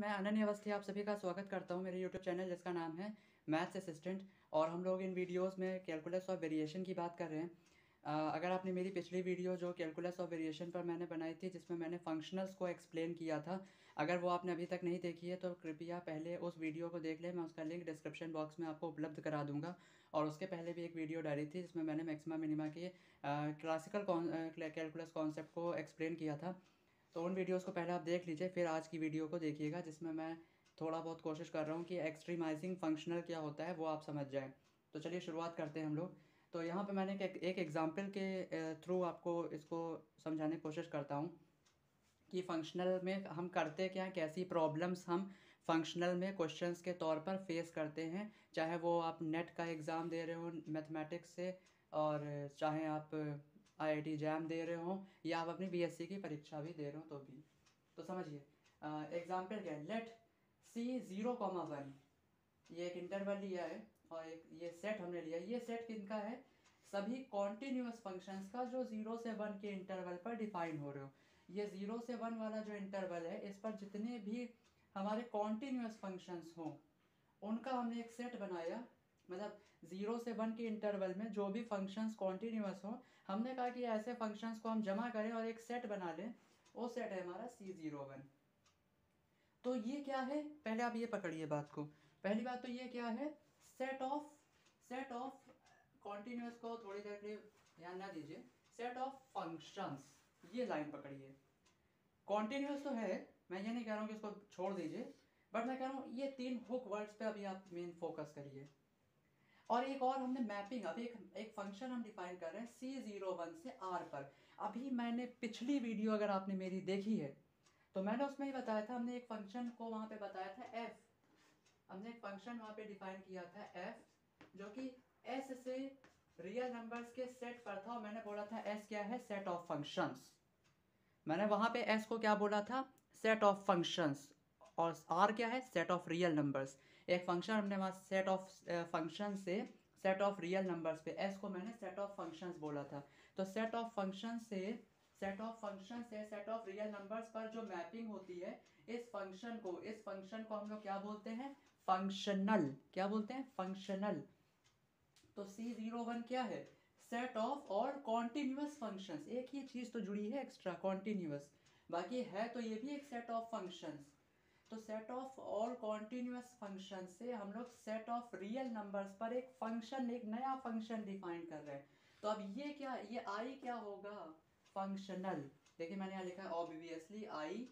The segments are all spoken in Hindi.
मैं अनन्य अवस्थी आप सभी का स्वागत करता हूं मेरे यूट्यूब चैनल जिसका नाम है मैथ्स असिस्टेंट। और हम लोग इन वीडियोस में कैलकुलस ऑफ वेरिएशन की बात कर रहे हैं। अगर आपने मेरी पिछली वीडियो जो कैलकुलस ऑफ वेरिएशन पर मैंने बनाई थी जिसमें मैंने फंक्शनल्स को एक्सप्लेन किया था, अगर वो आपने अभी तक नहीं देखी है तो कृपया पहले उस वीडियो को देख लें। मैं उसका लिंक डिस्क्रिप्शन बॉक्स में आपको उपलब्ध करा दूंगा। और उसके पहले भी एक वीडियो डाली थी जिसमें मैंने मैक्सिमा मिनिमा के क्लासिकल कैलकुलस कॉन्सेप्ट को एक्सप्लेन किया था। तो उन वीडियोस को पहले आप देख लीजिए, फिर आज की वीडियो को देखिएगा जिसमें मैं थोड़ा बहुत कोशिश कर रहा हूँ कि एक्सट्रीमाइजिंग फंक्शनल क्या होता है वो आप समझ जाएं। तो चलिए शुरुआत करते हैं हम लोग। तो यहाँ पे मैंने एक एग्जांपल के थ्रू आपको इसको समझाने की कोशिश करता हूँ कि फंक्शनल में हम करते क्या हैं, कैसी प्रॉब्लम्स हम फंक्शनल में क्वेश्चंस के तौर पर फेस करते हैं। चाहे वो आप नेट का एग्ज़ाम दे रहे हो मैथमेटिक्स से, और चाहे आप आईआईटी जैम दे रहे हो, या आप अपनी बीएससी की परीक्षा भी दे रहे हो तो भी। तो समझिए एग्जाम्पल क्या है। लेट C0,1, ये एक इंटरवल लिया है और एक ये सेट हमने लिया। ये सेट किनका है? सभी कॉन्टिन्यूस फंक्शंस का जो 0 से 1 के इंटरवल पर डिफाइन हो रहे हो। ये 0 से 1 वाला जो इंटरवल है, इस पर जितने भी हमारे कॉन्टिन्यूस फंक्शंस हों उनका हमने एक सेट बनाया। मतलब 0 से 1 के इंटरवल में जो भी फंक्शंस कॉन्टिन्यूस हों, हमने कहा कि ऐसे फंक्शंस को हम जमा करें और एक सेट बना लें। वो सेट है हमारा C01। तो ये क्या है, पहले आप ये पकड़िए बात को। पहली बात तो ये क्या है, सेट ऑफ कॉन्टिन्यूस को थोड़ी देर के लिए ध्यान ना दीजिए। सेट ऑफ फंक्शंस, ये लाइन पकड़िए। कॉन्टिन्यूस तो है, मैं ये नहीं कह रहा हूँ कि इसको छोड़ दीजिए, बट मैं कह रहा हूँ ये 3 हुक वर्ड्स पे अभी आप मेन फोकस करिए। और एक और हमने मैपिंग, अभी एक फंक्शन हम डिफाइन कर रहे हैं C01 से R पर। अभी मैंने पिछली वीडियो अगर आपने मेरी देखी है तो मैंने उसमें ही बताया था, हमने एक फंक्शन को वहाँ पे बताया था f। हमने एक फंक्शन वहाँ पे डिफाइन किया था f, जो कि s से रियल नंबर्स के सेट पर था। और मैंने बोला था s क्या है, सेट ऑफ फंक्शंस। मैंने वहाँ पे s को क्या बोला था, सेट ऑफ फंक्शंस। और r क्या है, सेट ऑफ रियल नंबर्स। एक फंक्शन हमने वहाँ सेट ऑफ फंक्शन से सेट ऑफ रियल नंबर्स पे s को मैंने सेट ऑफ फंक्शंस बोला था। तो सेट ऑफ फंक्शन से सेट ऑफ रियल नंबर्स पर जो मैपिंग होती है, इस फंक्शन को हम लोग क्या बोलते हैं, फंक्शनल। क्या बोलते हैं, फंक्शनल। तो C01 क्या है, set of all continuous functions. एक ही चीज तो जुड़ी है एक्स्ट्रा, कॉन्टिन्यूस। बाकी है तो ये भी एक सेट ऑफ फंक्शंस। तो set of all continuous function से हम लोग सेट ऑफ रियल नंबर्स पर एक फंक्शन, एक नया फंक्शन डिफाइन कर रहे हैं। तो अब ये क्या, ये आई क्या होगा, फंक्शनल। देखिए मैंने यहाँ लिखा है obviously I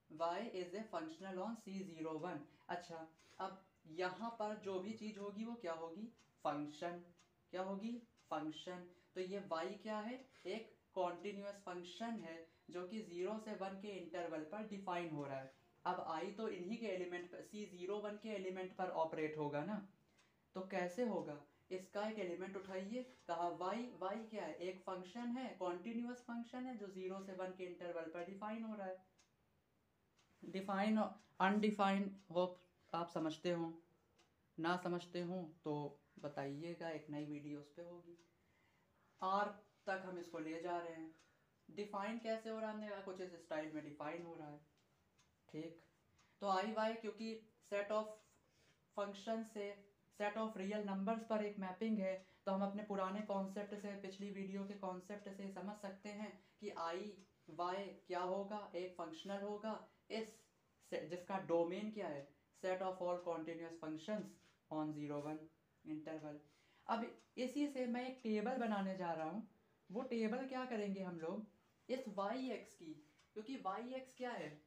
y is a functional on C01। अच्छा, अब यहाँ पर जो भी चीज होगी वो क्या होगी, फंक्शन। क्या होगी, फंक्शन। तो ये y क्या है, एक कॉन्टिन्यूस फंक्शन है जो कि 0 से 1 के इंटरवल पर डिफाइन हो रहा है। अब i तो इन्हीं के एलिमेंट पर, C01 के एलिमेंट पर ऑपरेट होगा ना। तो कैसे होगा, इसका एक एलिमेंट उठाइए, कहा y क्या है, एक फंक्शन है, कॉन्टिन्यूस फंक्शन है जो 0 से 1 के इंटरवल पर डिफाइन हो रहा है। डिफाइन अनडिफाइन होप आप समझते हो, ना समझते हो तो बताइएगा, एक नई वीडियो उस पे होगी। आर तक हम इसको ले जा रहे हैं। डिफाइन कैसे हो रहा है, हमने कहा कुछ इस स्टाइल में डिफाइन हो रहा है। ठीक, तो आई वाई क्योंकि सेट ऑफ फंक्शन से सेट ऑफ रियल नंबर्स पर एक मैपिंग है, तो हम अपने पुराने कॉन्सेप्ट से, पिछली वीडियो के कॉन्सेप्ट से समझ सकते हैं कि आई वाई क्या होगा, एक फंक्शनल होगा इस जिसका डोमेन क्या है, set of all continuous functions on 0 1 interval. अब इसी से मैं एक टेबल बनाने जा रहा हूँ। वो टेबल क्या करेंगे हम लोग, इस वाई एक्स की, क्योंकि वाई एक्स क्या है,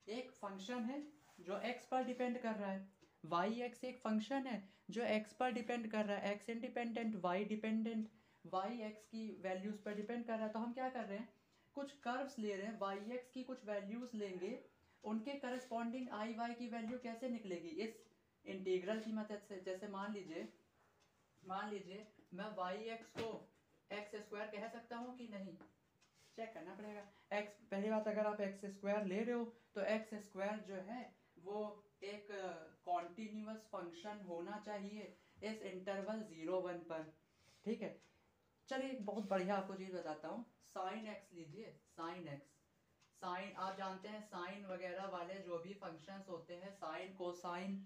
एक फंक्शन है जो x पर डिपेंड कर रहा है। वाई एक्स एक फंक्शन है जो x पर डिपेंड कर रहा है, x independent y dependent, y x की वैल्यूज पर डिपेंड कर रहा है। तो हम क्या कर रहे हैं, कुछ कर्व्स ले रहे हैं, वाई एक्स की कुछ वैल्यूज लेंगे, उनके करस्पॉन्डिंग आई वाई की वैल्यू कैसे निकलेगी, इस इंटीग्रल की मदद से। जैसे मान लीजिए मैं वाई एक्स को एक्स स्क्वायर कह सकता हूँ कि नहीं, चेक करना पड़ेगा। एक्स, पहली बात अगर आप एक्स स्क्वायर ले रहे हो तो एक्स स्क्वायर जो है वो एक कॉन्टिन्यूस फंक्शन होना चाहिए इस इंटरवल 0 1 पर। ठीक है, चलिए एक बहुत बढ़िया आपको चीज बताता हूँ। साइन एक्स लीजिए, साइन एक्स, साइन, आप जानते हैं साइन वगैरह वाले जो भी फंक्शंस होते हैं, साइन कोसाइन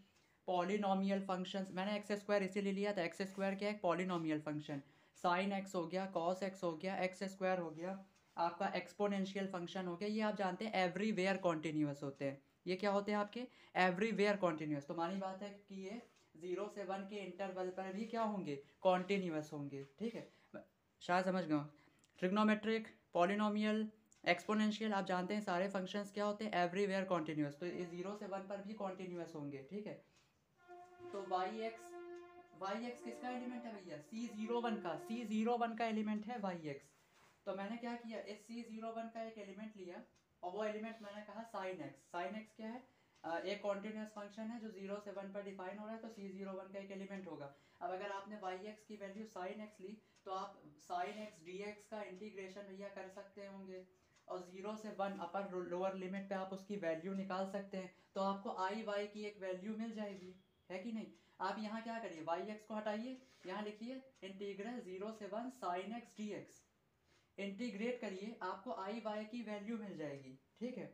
पॉलिनोमियल फंक्शंस, मैंने एक्स स्क्वायर इसीलिए लिया था, एक्स स्क्वायर क्या है, पॉलिनोमियल फंक्शन, साइन एक्स हो गया, कॉस एक्स हो गया, एक्स स्क्वायर हो गया, आपका एक्सपोनेंशियल फंक्शन हो गया, ये आप जानते हैं एवरीवेयर कॉन्टिन्यूस होते हैं। ये क्या होते हैं आपके, एवरीवेयर कॉन्टिन्यूस। तो मानी बात है कि ये 0 से 1 के इंटरवल पर भी क्या होंगे, कॉन्टिन्यूस होंगे। ठीक है, शायद समझ गए। ट्रिग्नोमेट्रिक, पॉलिनोमियल, एक्सपोनेंशियल, आप जानते हैं सारे फंक्शंस क्या होते हैं, एवरीवेयर कॉन्टिन्यूस। तो ये 0 से 1 पर भी कॉन्टिन्यूस होंगे। ठीक है, तो वाई एक्स किसका एलिमेंट है भैया, C01 का, C01 का एलिमेंट है वाई एक्स। तो मैंने क्या किया, इस C01 का एक एलिमेंट लिया, और वो एलिमेंट मैंने कहा साइन एक्स। साइन एक्स क्या है, एक कॉन्टिन्यूस फंक्शन है जो 0 से 1 पर डिफाइन हो रहा है, तो C01 का एक एलिमेंट होगा। अब अगर आपने वाई एक्स की वैल्यू साइन एक्स ली, तो आप साइन एक्स डी एक्स का इंटीग्रेशन भैया कर सकते होंगे, और 0 से 1 अपर लोअर लिमिट पे आप उसकी वैल्यू निकाल सकते हैं, तो आपको आई वाई की एक वैल्यू मिल जाएगी, है कि नहीं। आप यहाँ क्या करिए, वाई एक्स को हटाइए, यहाँ लिखिए इंटीग्रल 0 से 1 sine x D x, integrate करिए, आपको आई वाई की वैल्यू मिल जाएगी। ठीक है,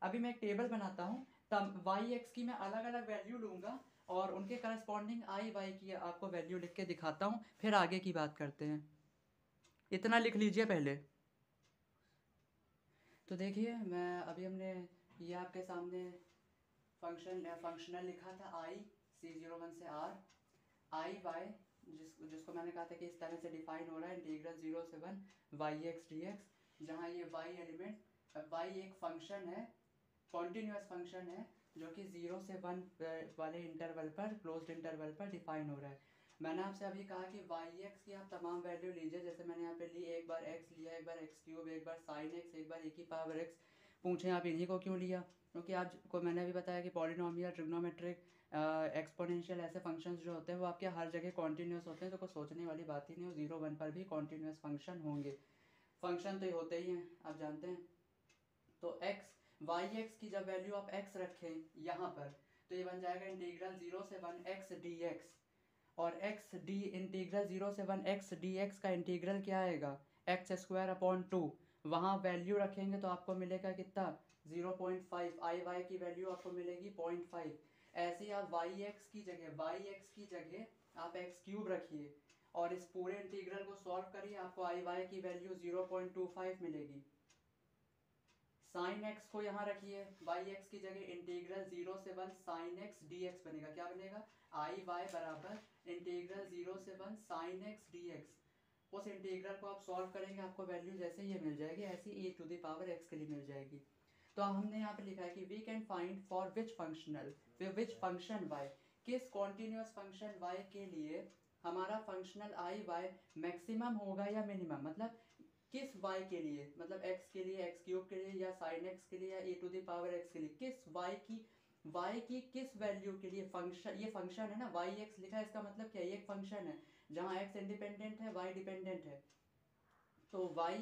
अभी मैं एक टेबल बनाता हूँ, तब वाई एक्स की मैं अलग अलग वैल्यू लूँगा, और उनके करस्पॉन्डिंग आई वाई की आपको वैल्यू लिख के दिखाता हूँ, फिर आगे की बात करते हैं। इतना लिख लीजिए पहले। तो देखिए, मैं अभी हमने ये आपके सामने फंक्शनल लिखा था, आई C01 से R, आई वाई, जिसको मैंने कहा था कि इस तरह से डिफाइन हो रहा है, इंटीग्रल 0 से 1 वाई एक्स डी एक्स, जहाँ ये वाई एलिमेंट, वाई एक फंक्शन है, कॉन्टिन्यूस फंक्शन है, जो कि 0 से 1 वाले इंटरवल पर, क्लोज्ड इंटरवल पर डिफाइन हो रहा है। मैंने आपसे अभी कहा कि वाई एक्स की आप तमाम वैल्यू लीजिए, जैसे मैंने यहाँ पे ली, एक बार एक्स लिया, एक बार एक्स क्यूब, एक बार साइन एक्स, एक बार e की पावर एक्स। पूछें आप इन्हीं को क्यों लिया, क्योंकि आपको मैंने अभी बताया कि पॉलिनोमियल, ट्रिग्नोमेट्रिक, एक्सपोनेंशियल ऐसे फंक्शंस जो होते हैं वो आपके हर जगह कॉन्टिन्यूस होते हैं, तो कुछ सोचने वाली बात ही नहीं हो, 0 1 पर भी कॉन्टिन्यूस फंक्शन होंगे। फंक्शन तो ये होते ही हैं, आप जानते हैं। तो एक्स, वाई एक्स की जब वैल्यू आप एक्स रखें यहाँ पर, तो ये बन जाएगा इंटीग्रल 0 से 1 एक्स डी एक्स, और एक्स डी, इंटीग्रल 0 से 1 एक्स डी एक्स का इंटीग्रल क्या आएगा, एक्स स्क्वायर अपॉन 2, वहाँ वैल्यू रखेंगे तो आपको मिलेगा कितना, 0.5, आई वाई की वैल्यू आपको मिलेगी 0.5। ऐसे ही आप वाई एक्स की जगह आप एक्स क्यूब रखिए, और इस पूरे इंटीग्रल को सॉल्व करिए, आपको आई वाई की वैल्यू 0.25 मिलेगी। साइन एक्स को यहाँ रखिए, वाई एक्स की जगह इंटीग्रल 0 से 1 साइन एक्स डी एक्स बनेगा, क्या बनेगा, आई वाई बराबर इंटीग्रल 0 से 1 साइन एक्स डी एक्स। उस इंटीग्रल को आप सॉल्व करेंगे, आपको वैल्यू जैसे ये मिल जाएगी, ऐसी e to the power x के लिए मिल जाएगी। तो हमने यहाँ पे लिखा है कि we can find for which function y, किस कॉन्टिन्यूस फंक्शन y के लिए हमारा फंक्शनल आई वाई मैक्सिमम होगा या मिनिमम, मतलब किस y के लिए, मतलब x के लिए, x क्यूब के लिए, या साइन x के लिए, या e to the power x के लिए, किस y की किस वैल्यू के लिए फंक्शन, ये फंक्शन है ना, वाई एक्स लिखा है, इसका मतलब क्या है, ये एक फंक्शन है जहाँ x इंडिपेंडेंट है, y डिपेंडेंट है। तो y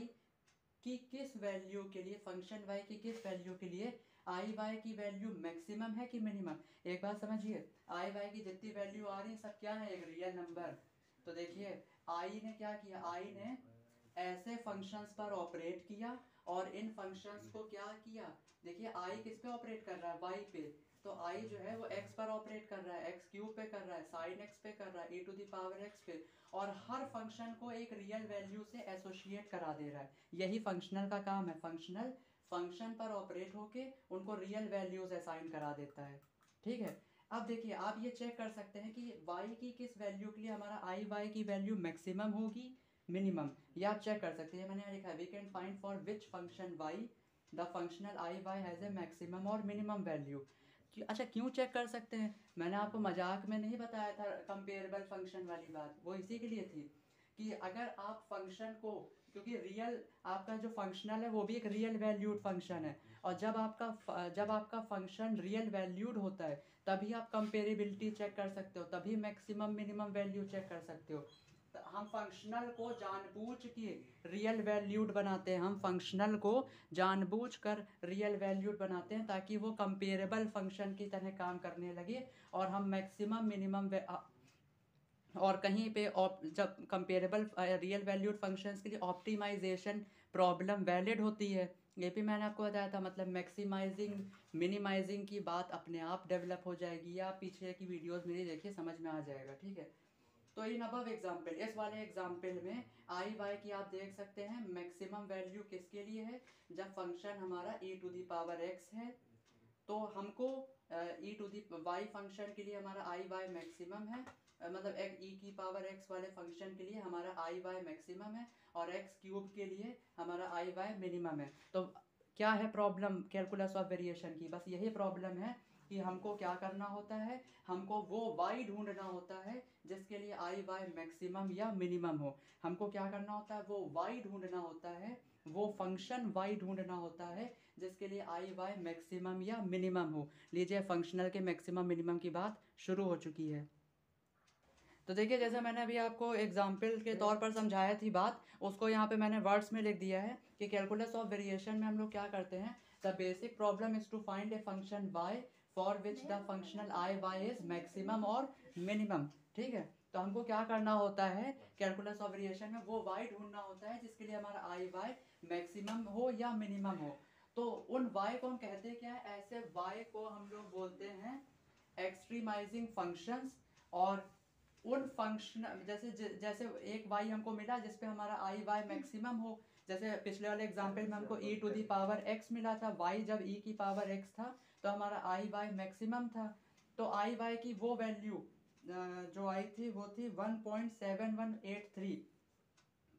की किस वैल्यू के लिए, फंक्शन y की किस वैल्यू के लिए आई वाई की वैल्यू मैक्सिमम है कि मिनिमम। एक बात समझिए, आई वाई की जितनी वैल्यू आ रही है सब क्या है, एक रियल नंबर। तो देखिए आई ने क्या किया, आई ने ऐसे फंक्शंस पर ऑपरेट किया, और इन फंक्शंस को क्या किया, देखिए आई किस पे ऑपरेट कर रहा है, वाई पे, तो आई जो है वो एक्स पर ऑपरेट कर रहा है, एक्स क्यूब पे कर रहा है, साइन एक्स पे कर रहा है, e to the power x पे, और हर फंक्शन को एक रियल वैल्यू से एसोसिएट करा दे रहा है। यही फंक्शनल का काम है, फंक्शनल फंक्शन पर ऑपरेट होके उनको रियल वैल्यूज असाइन करा देता है। ठीक है, अब देखिए आप ये चेक कर सकते हैं कि y की किस वैल्यू के लिए हमारा आई वाई की वैल्यू मैक्सिमम होगी, मिनिमम, ये आप चेक कर सकते हैं। मैंने यहाँ लिखा है we can find for which function y the functional I y has a maximum और मिनिमम वैल्यू। अच्छा, क्यों चेक कर सकते हैं, मैंने आपको मजाक में नहीं बताया था कंपेरेबल फंक्शन वाली बात, वो इसी के लिए थी कि अगर आप फंक्शन को, क्योंकि रियल आपका जो फंक्शनल है वो भी एक रियल वैल्यूड फंक्शन है, और जब आपका फंक्शन रियल वैल्यूड होता है तभी आप कंपेरेबिलिटी चेक कर सकते हो, तभी मैक्सिमम मिनिमम वैल्यू चेक कर सकते हो। तो हम फंक्शनल को जानबूझ के रियल वैल्यूड बनाते हैं, हम फंक्शनल को जानबूझकर रियल वैल्यूड बनाते हैं ताकि वो कंपेरेबल फंक्शन की तरह काम करने लगे, और हम मैक्सिमम मिनिमम, और कहीं पे जब कंपेरेबल रियल वैल्यूड फंक्शंस के लिए ऑप्टिमाइजेशन प्रॉब्लम वैलिड होती है, ये भी मैंने आपको बताया था, मतलब मैक्सिमाइजिंग मिनिमाइजिंग की बात अपने आप डेवलप हो जाएगी, या पीछे की वीडियोस मेरी देखिए समझ में आ जाएगा, ठीक है। तो इन अबव एग्जाम्पल, इस वाले एग्जाम्पल में आई वाई की आप देख सकते हैं मैक्सिमम वैल्यू किसके लिए है, जब फंक्शन हमारा e to the power x है, तो हमको e to the y function के लिए हमारा आई वाई मैक्सिमम है, मतलब e की पावर x वाले फंक्शन के लिए हमारा आई वाई मैक्सिमम है, और x क्यूब के लिए हमारा आई वाई मिनिमम है। तो क्या है प्रॉब्लम कैलकुलस ऑफ वेरिएशन की, बस यही प्रॉब्लम है कि हमको क्या करना होता है, हमको वो y ढूंढना होता है जिसके लिए आई वाई मैक्सिमम या मिनिमम हो। हमको क्या करना होता है, वो y ढूंढना होता है, वो फंक्शन y ढूंढना होता है जिसके लिए आई वाई मैक्सिमम या मिनिमम हो। लीजिए फंक्शनल के मैक्सिमम मिनिमम की बात शुरू हो चुकी है। तो देखिए जैसे मैंने अभी आपको एग्जाम्पल के तौर पर समझाया थी बात, उसको यहाँ पे मैंने वर्ड्स में लिख दिया है कि कैलकुलस ऑफ वेरिएशन में हम लोग क्या करते हैं, the basic problem is to find a function y for which the functional I y is maximum और मिनिमम, ठीक है। तो हमको क्या करना होता है कैलकुलस ऑफ वेरिएशन में, वो y ढूंढना होता है जिसके लिए हमारा आई वाई मैक्सिमम हो या मिनिमम हो। तो उन y को हम कहते हैं क्या है, ऐसे y को हम लोग बोलते हैं एक्सट्रीमाइजिंग फंक्शंस। और उन फंक्शन जैसे एक y हमको मिला जिसपे हमारा आई वाई मैक्सिमम हो, जैसे पिछले वाले एग्जांपल में हमको e to the power x मिला था, y जब e की पावर x था तो हमारा आई वाई मैक्सिमम था। तो आई वाई की वो वैल्यू जो आई थी वो थी 1.7183,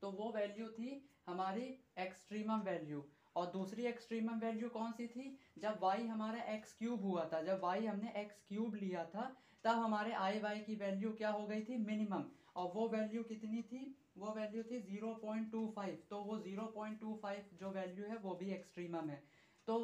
तो वो वैल्यू थी हमारी एक्सट्रीमम वैल्यू। और दूसरी एक्सट्रीमम वैल्यू कौन सी थी, जब y हमारा x क्यूब हुआ था, जब y हमने x क्यूब लिया था तब हमारे आई वाई की वैल्यू क्या हो गई थी, मिनिमम। और वो वैल्यू कितनी थी, वो वैल्यू थी 0.25, तो वो 0.25 जो वैल्यू है वो भी एक्सट्रीमम है। तो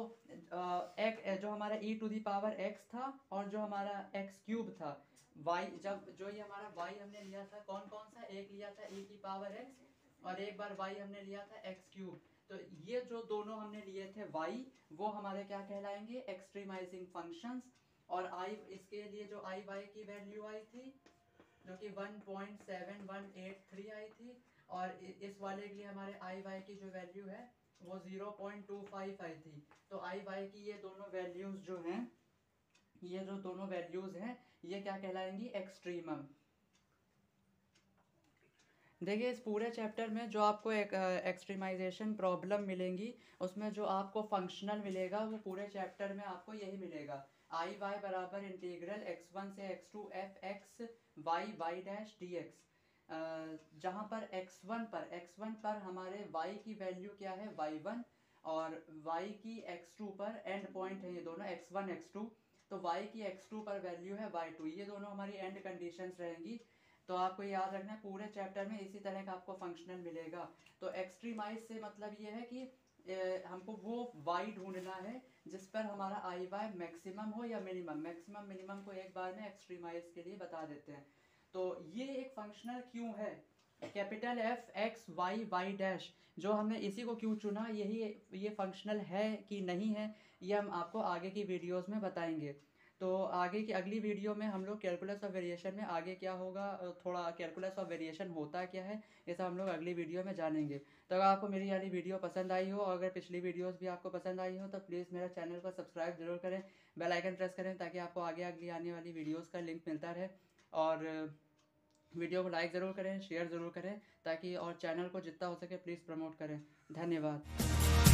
एक जो हमारा e to the power x था और जो हमारा x क्यूब था, y जब जो ये हमारा y हमने लिया था कौन कौन सा, एक लिया था e की पावर x और एक बार y हमने लिया था x क्यूब। तो ये जो दोनों हमने लिए थे y, वो हमारे क्या कहलाएंगे, एक्सट्रीमाइजिंग फंक्शंस। और आई इसके लिए जो आई वाई की वैल्यू आई थी जो कि 1.7183 आई थी, और इस वाले के लिए हमारे आई वाई की जो वैल्यू है वो 0.25 आई थी। तो आई वाई की ये दोनों वैल्यूज जो हैं, ये जो दोनों वैल्यूज हैं ये क्या कहलाएंगी, एक्सट्रीमम। देखिए इस पूरे चैप्टर में जो आपको एक एक्सट्रीमाइजेशन प्रॉब्लम मिलेंगी, उसमें जो आपको फंक्शनल मिलेगा वो पूरे चैप्टर में आपको यही मिलेगा, आई वाई बराबर इंटीग्रल x1 से x2 F x y y dash d x. जहाँ पर x1 पर हमारे y की वैल्यू क्या है, y1, और y की x2 पर एंड पॉइंट है ये दोनों x1 x2, तो y की x2 पर वैल्यू है y2, ये दोनों हमारी एंड कंडीशंस रहेंगी। तो आपको याद रखना है पूरे चैप्टर में इसी तरह का आपको फंक्शनल मिलेगा। तो एक्सट्रीमाइज से मतलब ये है कि हमको वो y ढूंढना है जिस पर हमारा आई वाई मैक्सिमम हो या मिनिमम, मैक्सिमम मिनिमम को एक बार में एक्सट्रीमाइज के लिए बता देते हैं। तो ये एक फंक्शनल क्यों है, capital F x y y dash, जो हमने इसी को क्यों चुना, यही ये फंक्शनल है कि नहीं है, ये हम आपको आगे की वीडियोस में बताएंगे। तो आगे की अगली वीडियो में हम लोग कैलकुलस ऑफ वेरिएशन में आगे क्या होगा, थोड़ा कैलकुलस ऑफ वेरिएशन होता क्या है, ये सब हम लोग अगली वीडियो में जानेंगे। तो अगर आपको मेरी वाली वीडियो पसंद आई हो और अगर पिछली वीडियोस भी आपको पसंद आई हो तो प्लीज़ मेरा चैनल को सब्सक्राइब जरूर करें, बेल आइकन प्रेस करें ताकि आपको आगे अगली आने वाली वीडियोज़ का लिंक मिलता रहे। और वीडियो को लाइक ज़रूर करें, शेयर ज़रूर करें, ताकि और चैनल को जितना हो सके प्लीज़ प्रमोट करें। धन्यवाद।